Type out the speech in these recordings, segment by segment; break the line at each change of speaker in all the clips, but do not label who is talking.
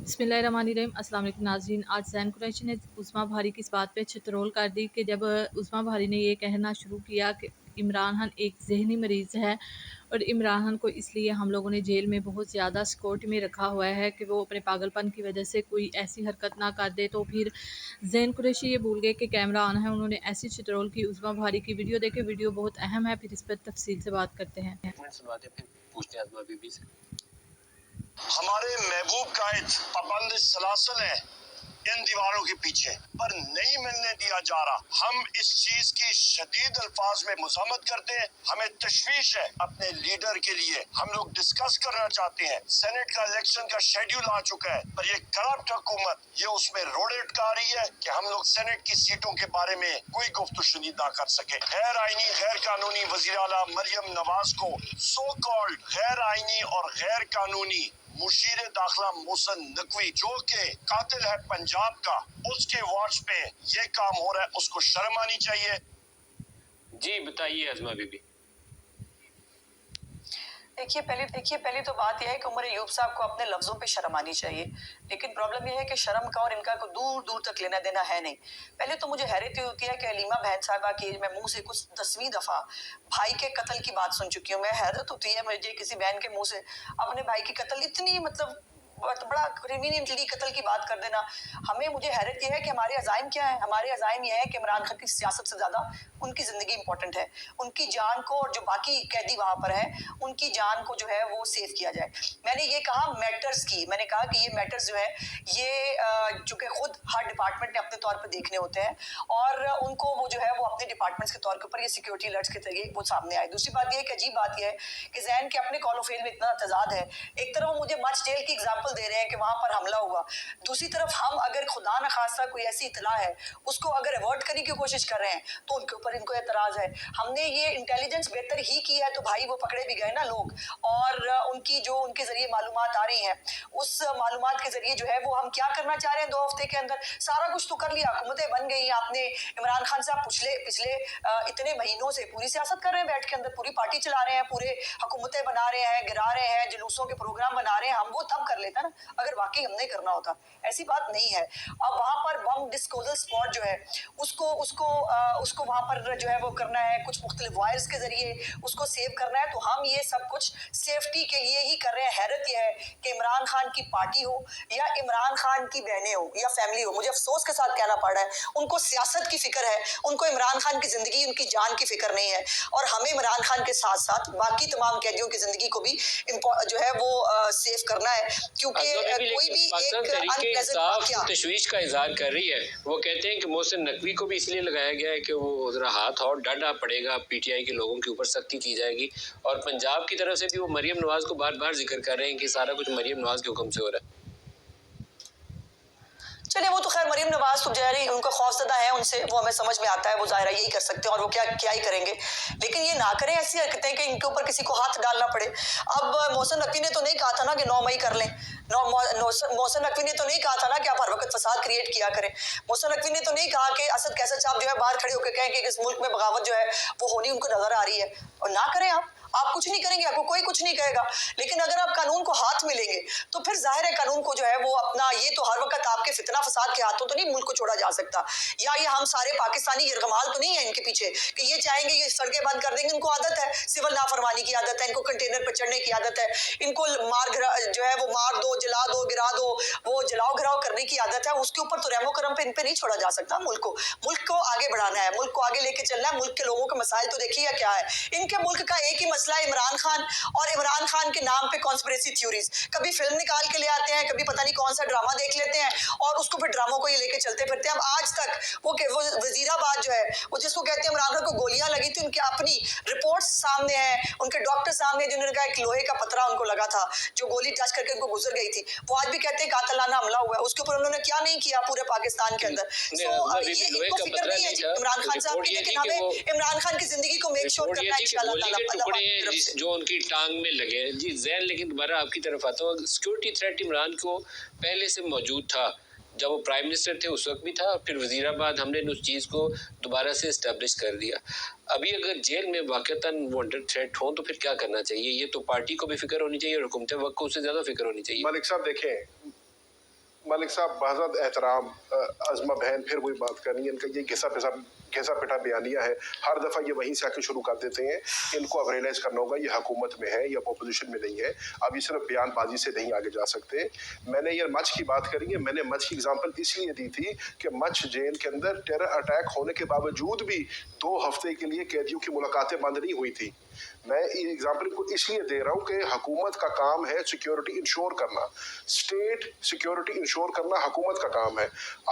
बिस्मिल्लाहिर्रहमानिर्रहीम। अस्सलाम वालेकुम नाज़रीन। आज ज़ैन कुरैशी ने उस्मा भारी की इस बात पे छितरोल कर दी कि जब उस्मा भारी ने ये कहना शुरू किया कि इमरान खान एक जहनी मरीज़ है और इमरान खान को इसलिए हम लोगों ने जेल में बहुत ज़्यादा सिक्योरिटी में रखा हुआ है कि वो अपने पागलपन की वजह से कोई ऐसी हरकत ना कर दे, तो फिर ज़ैन कुरैशी ये भूल गए कि कैमरा ऑन है। उन्होंने ऐसी छितरोल की उस्मा भारी की वीडियो देखे। वीडियो बहुत अहम है, फिर इस पर तफसील से बात करते हैं।
हमारे महबूब कायद पाबंद सलासल है इन दीवारों के पीछे, पर नहीं मिलने दिया जा रहा। हम इस चीज की शदीद अल्फाज में मुज़ामत करते हैं। हमें तशवीश है अपने लीडर के लिए। हम लोग डिस्कस करना चाहते हैं। सेनेट का इलेक्शन का शेड्यूल आ चुका है, पर ये करप्ट हुकूमत ये उसमें रोड़े अटका रही है कि हम लोग सेनेट की सीटों के बारे में कोई गुफ्तगू शुनीद ना कर सके। गैर आईनी गैर कानूनी वज़ीर आला मरियम नवाज को सो कॉल्ड गैर आईनी और गैर कानूनी मुशीर दाखिला मोहसिन नकवी जो के कातिल है पंजाब का, उसके वॉच पे ये काम हो रहा है, उसको शर्म आनी चाहिए।
जी बताइए अज़मा बीबी।
देखिए पहले तो बात यह है कि उमर अयूब साहब को अपने लफ्जों पे शर्म आनी चाहिए, लेकिन प्रॉब्लम यह है कि शर्म का और इनका को दूर दूर तक लेना देना है नहीं। पहले तो मुझे हैरत ही होती है कि अलीमा बहन साहबा की मैं मुंह से कुछ 10वीं दफा भाई के कत्ल की बात सुन चुकी हूँ। मैं हैरत होती है मुझे किसी बहन के मुंह से अपने भाई की कत्ल, इतनी मतलब बड़ा क्रिमिनली कत्ल की बात कर देना। मुझे हैरत यह है कि हमारे अज़ाइम क्या है। हमारे अज़ाइम यह है कि इमरान खान की सियासत से ज्यादा उनकी जिंदगी इंपॉर्टेंट है, उनकी जान को, और जो बाकी कैदी वहां पर है उनकी जान को जो है वो सेव किया जाए। मैंने ये कहा मैटर्स की, मैंने कहा कि ये मैटर्स जो है ये चूंकि खुद हर डिपार्टमेंट ने अपने तौर पर देखने होते हैं और उनको वो जो है वो अपने डिपार्टमेंट्स के तौर के ऊपर ये सिक्योरिटी अलर्ट्स के जरिए वो सामने आए। दूसरी बात यह है कि अजीब बात यह है कि जैन के अपने कॉल ऑफ फेल में इतना तजाद है। एक तरफ वो मुझे मच जेल की एग्जाम्पल दे रहे हैं कि वहां पर हमला हुआ, दूसरी तरफ हम अगर खुदा न खास्ता कोई ऐसी इतला है उसको अगर अवॉइड करने की कोशिश कर रहे हैं तो उनके ऊपर इनको एतराज है। हमने ये इंटेलिजेंस बेहतर ही की है तो भाई वो पकड़े भी गए ना लोग, और उनकी जो उनके जरिए मालूमात आ रही हैं उस मालूमात के जरिए जो है वो हम क्या करना चाह रहे हैं 2 हफ्ते के अंदर सारा कुछ तो कर लिया, हुकूमतें बन गई। आपने इमरान खान साहब पिछले इतने महीनों से पूरी सियासत कर रहे हैं, बैठ के अंदर पूरी पार्टी चला रहे हैं, पूरे हुकूमतें बना रहे हैं, गिरा रहे हैं, जुलूसों के प्रोग्राम बना रहे हैं। हम वो तब कर लेता ना अगर वाकई हमने करना होता, ऐसी बात नहीं है। अब वहां पर बम डिस्पोजल स्पॉट जो है उसको वहां पर जो है वो करना है, कुछ मुख्तलिफ वायर्स के जरिए उसको सेव करना है, तो हम ये सब कुछ सेफ्टी के लिए ही कर रहे हैं। हैरत यह है कि इमरान खान की पार्टी हो या इमरान खान की बहनें हो या फैमिली हो, मुझे अफसोस के साथ कहना पड़ रहा है, उनको सियासत की फिक्र है, उनको इमरान खान की जिंदगी उनकी जान की फिक्र नहीं है। और हमें इमरान खान के साथ साथ बाकी तमाम कैदियों की जिंदगी को भी जो है वो सेव करना है, क्योंकि कोई भी एक
तशवीश का इजहार कर रही है। वो कहते हैं कि मोहसिन नकवी को भी इसलिए लगाया गया है कि वो जरा हाथ और डांटा पड़ेगा, पीटीआई के लोगों के ऊपर सख्ती की जाएगी, और पंजाब की तरफ से भी वो मरियम नवाज को बार बार जिक्र कर रहे हैं कि सारा कुछ मरियम नवाज के हुक्म से हो रहा है।
चलिए वो तो खैर मरियम नवाज तो जहरी उनका खौफजदा है, उनसे वो हमें समझ में आता है, वो जाहिर यही कर सकते हैं और वो क्या ही करेंगे, लेकिन ये ना करें ऐसी हरकतें कि इनके ऊपर किसी को हाथ डालना पड़े। अब मोहसिन नकवी ने तो नहीं कहा था ना कि 9 मई कर लें, मोहसिन नकवी ने तो नहीं कहा था ना कि आप हर वक्त फसाद क्रिएट किया करें। मोहसिन नकवी ने तो नहीं कहा कि असद कैसर साहब जो है बाहर खड़े होकर कहें कि इस मुल्क में बगावत जो है वो होनी उनको नजर आ रही है, और ना करें। आप कुछ नहीं करेंगे, आपको कोई कुछ नहीं कहेगा, लेकिन अगर आप कानून को हाथ में लेंगे तो फिर जाहिर है कानून को जो है वो अपना, ये तो हर वक्त आपके फितना फसाद के हाथों तो नहीं मुल्क को छोड़ा जा सकता, या ये हम सारे पाकिस्तानी यरगमाल तो नहीं है इनके पीछे कि ये चाहेंगे ये सड़कें बंद कर देंगे। इनको आदत है सिविल नाफरमानी की आदत है, इनको कंटेनर पर चढ़ने की आदत है, इनको जो है वो मार दो, जला दो, गिरा दो, वो जलाओ घिराओ करने की आदत है। उसके ऊपर तो रहमो करम पे इन पे नहीं छोड़ा जा सकता। मुल्क को आगे बढ़ाना है, मुल्क को आगे लेके चलना है। मुल्क के लोगों के मसाइल तो देखिए क्या है, इनके मुल्क का एक ही मसला है इमरान खान, और इमरान खान के नाम पे कॉन्स्पिरेसी थ्योरीज, कभी फिल्म निकाल के ले आते हैं, कभी पता नहीं कौन सा ड्रामा देख लेते हैं और उसको फिर ड्रामों को ये लेके चलते फिरते हैं। अब आज तक वो वजीराबाद जो है वो जिसको कहते हैं इमरान खान को गोलियां लगी थी, उनकी अपनी रिपोर्ट्स सामने है, उनके डॉक्टर सामने, जिन्होंने कहा एक लोहे का पतरा उनको लगा था, जो गोली टच करके उनको गुजर गई थी, वो आज भी कहते हैं कातलाना हमला हुआ है। उसके ऊपर उन्होंने क्या नहीं किया पूरे पाकिस्तान के अंदर। ये इनको फिक्र नहीं है इमरान खान साहब की, लेकिन हमें इमरान खान की जिंदगी को मेक श्योर करना है इंशाल्लाह।
जो उनकी टांग में लगे जी जैन। लेकिन दोबारा आपकी तरफ आता हूँ, सिक्योरिटी थ्रेट इमरान को पहले से मौजूद था, जब वो प्राइम मिनिस्टर थे उस वक्त भी था, फिर वजीराबाद हमने उस चीज़ को दोबारा से इस्टेब्लिश कर दिया। अभी अगर जेल में वाक़तन वो अंडर थ्रेट हो तो फिर क्या करना चाहिए? ये तो पार्टी को भी फिक्र होनी चाहिए और हुकूमत वक्त को उससे ज़्यादा फिक्र होनी चाहिए।
मलिक साहब देखें,
मलिक साहब बहुत एहतराम, अज़मा बहन फिर वही बात करनी है, इनका ये घिसा पिटा बयानिया है, हर दफ़ा ये वहीं से आके शुरू कर देते हैं। इनको अब रियलाइज़ करना होगा ये हुकूमत में है या अपोजिशन में नहीं है, अब ये सिर्फ बयानबाजी से नहीं आगे जा सकते। मैंने ये मच की बात करी है, मैंने मच की एग्जाम्पल इसलिए दी थी कि मच जेल के अंदर टेरर अटैक होने के बावजूद भी 2 हफ्ते के लिए कैदियों की मुलाकातें बंद नहीं हुई थी। मैं ये एग्जाम्पल को इसलिए दे रहा हूँ कि हुकूमत का काम है सिक्योरिटी इंश्योर करना, स्टेट सिक्योरिटी इंश्योर करना हुकूमत का काम है।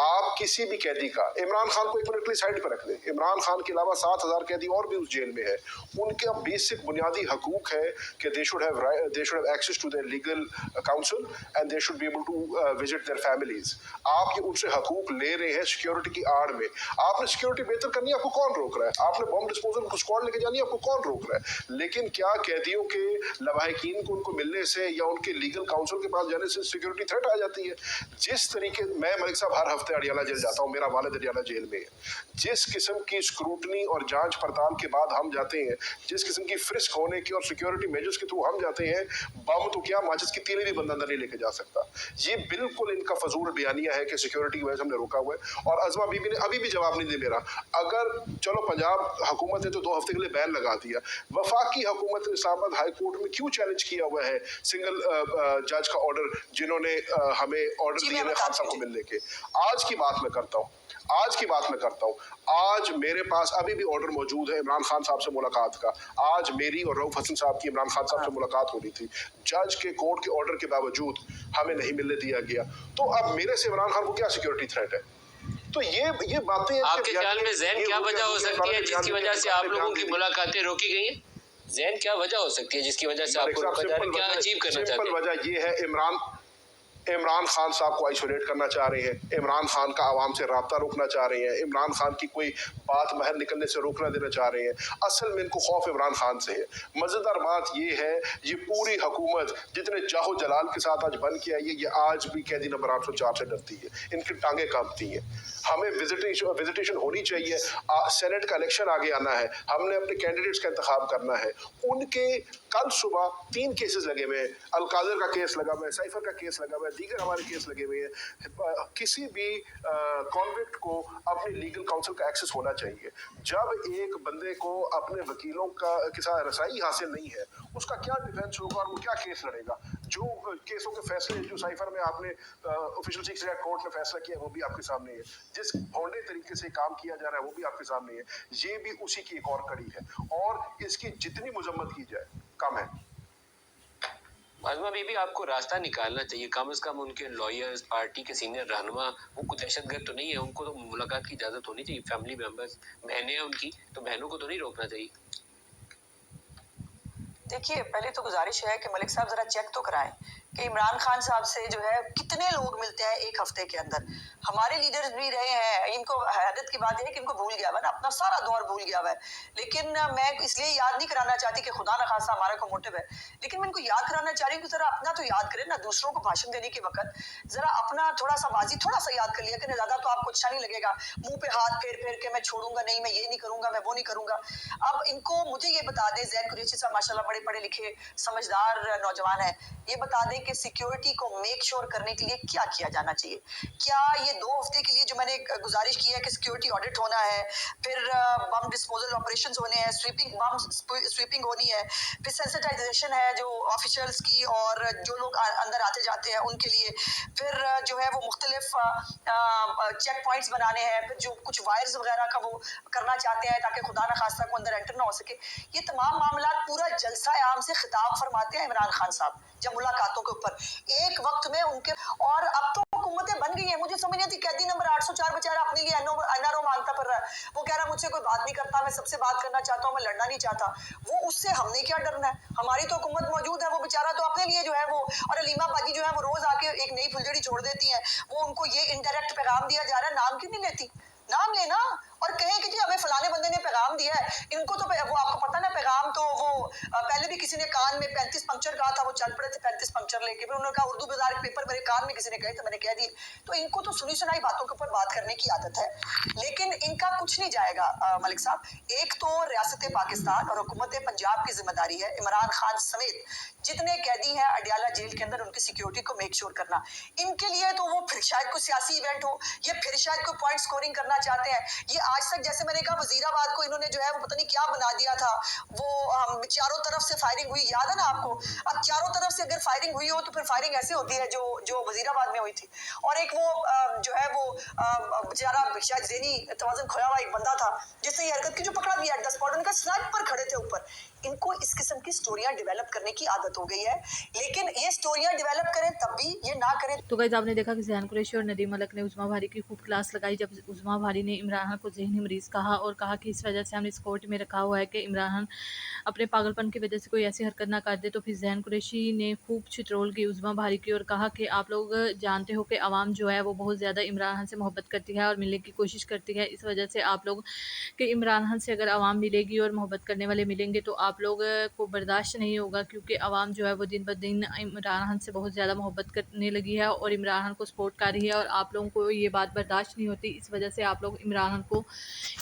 आप किसी भी कैदी का, इमरान खान को एक मिनट के लिए साइड पर रख दें, इमरान खान के अलावा 7000 कैदी और भी उस जेल में है, उनके बेसिक बुनियादी हकूक है कि they should have access to their legal counsel and they should be able to visit their families. आप ये उनसे हकूक ले रहे हैं सिक्योरिटी की आड़ में। आपने सिक्योरिटी बेहतर करनी है, आपको कौन रोक रहा है? आपने बॉम्ब डिस्पोजल को स्क्वाड लेके जानी है, आपको कौन रोक रहा है? लेकिन क्या कैदियों के लवाहिकीन को उनको मिलने से या उनके लीगल काउंसिल के पास जाने से सिक्योरिटी थ्रेट आ जाती है? जिस तरीके, मैं मलिक साहब हर हफ्ते अडियाला जेल जाता हूँ, मेरा वालिद अडियाला जेल में है, जिस किस्म की स्क्रूटनी और जांच पड़ताल के बाद हम जाते हैं, जिस किस्म की फ्रिस्क होने की और सिक्योरिटी मेजर्स के थ्रू हम जाते हैं, बम तो क्या माचिस की तीली भी बंदा अंदर नहीं लेके जा सकता। ये बिल्कुल इनका फजूल बयानिया है कि सिक्योरिटी की वजह से हमने रोका हुआ है। और अज़मा बीबी ने अभी भी जवाब नहीं दे मेरा। अगर चलो पंजाब हुकूमत ने तो 2 हफ्ते के लिए बैन लगा दिया, वफाकी हुकूमत ने इस्लामाबाद हाई कोर्ट में क्यों चैलेंज किया हुआ है सिंगल जज का ऑर्डर, जिन्होंने हमें ऑर्डर दिए हैं खान साहब को मिलने के? आज की बात मैं करता हूँ, आज मेरे पास अभी भी ऑर्डर मौजूद है इमरान खान साहब से मुलाकात का। आज मेरी और रऊफ हसन साहब की इमरान खान साहब से मुलाकात होनी थी, जज के कोर्ट के ऑर्डर के बावजूद हमें नहीं मिलने दिया गया। तो अब मेरे से इमरान खान को क्या सिक्योरिटी थ्रेट है? तो ये बातें
आपके ख्याल में जैन क्या वजह हो सकती है जिसकी वजह से आप लोगों की मुलाकातें रोकी गई हैं? जैन क्या वजह हो सकती है जिसकी वजह से आपको रोका जा रहा है? क्या अचीव करना चाहते हैं?
वजह ये है, इमरान खान साहब को आइसोलेट करना चाह रहे हैं, इमरान खान का आवाम से राब्ता रोकना चाह रहे हैं, इमरान खान की कोई बात बाहर निकलने से रोकना देना चाह रहे हैं। असल में इनको खौफ इमरान खान से है। मज़ेदार बात ये है, ये पूरी हुकूमत जितने जाहो जलाल के साथ आज बन के आई है, ये आज भी कैदी नंबर 804 से डरती है, इनकी टांगें कांपती हैं। हमें विजिटेशन होनी चाहिए। सेनेट का इलेक्शन आगे आना है, हमने अपने कैंडिडेट्स का इंतखाब करना है। उनके कल सुबह 3 केसेस लगे हुए हैं, अलकादर का केस लगा हुआ है, साइफर का केस लगा हुआ है, दीगर हमारे केस लगे हुए हैं। किसी भी कॉन्विक्ट को अपने लीगल काउंसिल का एक्सेस होना चाहिए। जब एक बंदे को अपने वकीलों के साथ रसाई हासिल नहीं है, उसका क्या डिफेंस होगा और वो क्या केस लड़ेगा? जो केसों के फैसले जो साइफर में आपने ऑफिशियल सीक्रेट कोर्ट ने फैसला किया वो भी आपके सामने है, जिस भोंडे तरीके से काम किया जा रहा है वो भी आपके सामने है। ये भी उसी की एक और कड़ी है और इसकी जितनी मजम्मत की जाए कम है।
अज़मा बीबी, आपको रास्ता निकालना चाहिए, कम से कम उनके लॉयर्स, पार्टी के सीनियर रहनुमा, वो कुछ दहशतगर्द तो नहीं है, उनको तो मुलाकात की इजाजत होनी चाहिए। फैमिली मेंबर्स, बहनें हैं उनकी, तो बहनों को तो नहीं रोकना चाहिए।
देखिए, पहले तो गुजारिश है कि मलिक साहब जरा चेक तो कराएं कि इमरान खान साहब से जो है कितने लोग मिलते हैं एक हफ्ते के अंदर। हमारे लीडर्स भी रहे हैं, इनको हैरत की बात है कि इनको भूल गया हुआ ना, अपना सारा दौर भूल गया हुआ है। लेकिन मैं इसलिए याद नहीं कराना चाहती कि खुदा न खासा हमारा को मोटिव है, लेकिन मैं इनको याद कराना चाह रही हूँ कि जरा अपना तो याद करें ना, दूसरों को भाषण देने के वक्त जरा अपना थोड़ा सा वाजी थोड़ा सा याद कर लिया कि ज्यादा तो आपको अच्छा नहीं लगेगा, मुंह पे हाथ फेर फेर के मैं छोड़ूंगा नहीं, मैं ये नहीं करूंगा, मैं वो नहीं करूंगा। अब इनको मुझे ये बता दें, जैन कुरैशी साहब माशाल्लाह बड़े पढ़े लिखे समझदार नौजवान है, ये बता दें कि सिक्योरिटी को मेक श्योर करने के लिए क्या किया जाना चाहिए। क्या ये 2 हफ्ते के लिए जो मैंने गुजारिश की है कि सिक्योरिटी ऑडिट होना है, फिर बम डिस्पोजल ऑपरेशंस होने हैं, स्वीपिंग होनी है, फिर सेंसिटाइजेशन है जो ऑफिशियल्स की और जो लोग अंदर आते जाते हैं उनके लिए, फिर जो है वो मुख्तलिफ चेक पॉइंट्स बनाने हैं, फिर जो कुछ वायर्स वगैरह का वो करना चाहते हैं ताकि खुदा न खास्ता को अंदर एंटर ना हो सके। ये तमाम मामला पूरा जलसा आम से खिताब फरमाते हैं इमरान खान साहब जब मुलाकातों के ऊपर एक वक्त में उनके, और अब तो हुकूमतें बन गई हैं। मुझे समझ नहीं आती, कैदी नंबर 804 बेचारा अपने लिए एनआरओ मांगता फिर रहा है, वो कह रहा है मुझसे कोई बात नहीं करता, मैं सबसे बात करना चाहता हूँ, मैं लड़ना नहीं चाहता। वो उससे हमने क्या डरना है, हमारी तो हुकूमत मौजूद है, वो बेचारा तो अपने लिए जो है वो, और अलीमा बाजी जो है वो रोज आके एक नई फुलझड़ी छोड़ देती है, वो उनको ये इनडायरेक्ट पैगाम दिया जा रहा है, नाम क्यों नहीं लेती, नाम लेना, और कहें कि जी हमें फलाने बंदे ने पैगाम दिया है, इनको तो वो आपको पता ना पैगाम तो वो पहले भी किसी ने कान में 35 पंक्चर कहा था, वो चल पड़े थे 35 पंक्चर लेके, फिर उन्होंने कहा उर्दू बाजार के पेपर मेरे कान में किसी ने कहे तो मैंने कह दिए। तो इनको तो सुनी सुनाई बातों के ऊपर बात करने की आदत है, लेकिन इनका कुछ नहीं जाएगा मलिक साहब। एक तो रियासत पाकिस्तान और हुकूमत पंजाब की जिम्मेदारी है इमरान खान समेत जितने कैदी हैं अडियाला जेल के अंदर उनकी सिक्योरिटी को मेक श्योर करना। इनके लिए तो वो फिर शायद कोई सियासी इवेंट हो, ये फिर शायद कोई पॉइंट स्कोरिंग करना चाहते हैं। ये आज तक जैसे मैंने कहा वजीराबाद को इन्होंने जो है वो पता नहीं क्या बना दिया था, वो चारों तरफ से फायरिंग हुई, याद है ना आपको। अब चारों तरफ से अगर फायरिंग हुई हो तो फिर फायरिंग ऐसे होती है जो जो वजीराबाद में हुई थी। और एक वो जो है वो बेचारा शायद ज़हनी तवाज़ुन खोया हुआ एक बंदा था जिसने ये हरकत की, जो पकड़ा गया एट द स्पॉट, उनका स्नाइपर खड़े थे ऊपर। इनको इस किस्म की स्टोरियां डेवलप करने की आदत हो गई है, लेकिन ये स्टोरियां डेवलप करें तब भी, ये ना करें।
तो गाइस आपने देखा कि ज़ैन कुरैशी और नदीम मलिक ने उज़मा भारी की खूब क्लास लगाई जब उज़मा भारी ने इमरान खान को ज़हनी मरीज़ कहा और कहा कि इस वजह से हमने इस कोर्ट में रखा हुआ है कि इमरान खान अपने पागलपन की वजह से कोई ऐसी हरकत ना कर दे। तो फिर ज़ैन कुरैशी ने खूब छिट्रोल की उज़मा भारी की और कहा कि आप लोग जानते हो कि आवाम जो है वो बहुत ज़्यादा इमरान खान से मोहब्बत करती है और मिलने की कोशिश करती है। इस वजह से आप लोग कि इमरान खान से अगर आवाम मिलेगी और मोहब्बत करने वाले मिलेंगे तो आप लोग को बर्दाश्त नहीं होगा, क्योंकि आवाम जो है वो दिन ब दिन इमरान खान से बहुत ज़्यादा मोहब्बत करने लगी है और इमरान खान को सपोर्ट कर रही है और आप लोगों को ये बात बर्दाश्त नहीं होती। इस वजह से आप लोग इमरान खान को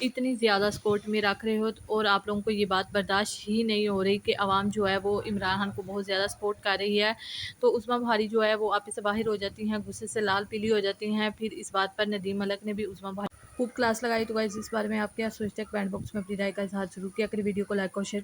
इतनी ज़्यादा सपोर्ट में रख रहे हो और आप लोगों को ये बात बर्दाश्त ही नहीं हो रही कि आवाम जो है वो इमरान खान को बहुत ज़्यादा सपोर्ट कर रही है। तो उज़मा भारी जो है वो आपस से बाहर हो जाती हैं, गुस्से से लाल पीली हो जाती हैं। फिर इस बात पर नदीम मलिक ने भी उज़मा भारी खूब क्लास लगाई। तो गाइस इस बारे में आप क्या सोचते हैं, कमेंट बॉक्स में अपनी राय का इजहार जरूर किया करें। वीडियो को लाइक और शेयर